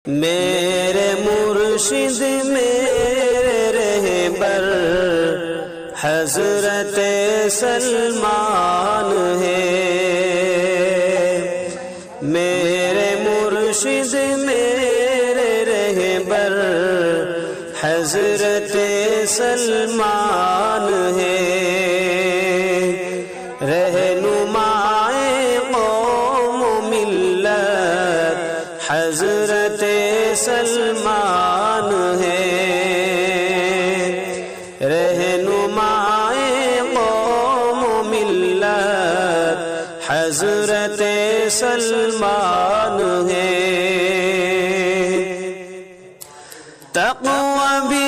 میرے مرشد میرے رہبر حضرت سلمان ہے، میرے مرشد میرے رہبر حضرت سلمان ہے، رہنمائے قوم و ملت حضرت سلمان ہے، رہنمائے قوم و ملت حضرت سلمان ہے، تقوی بھی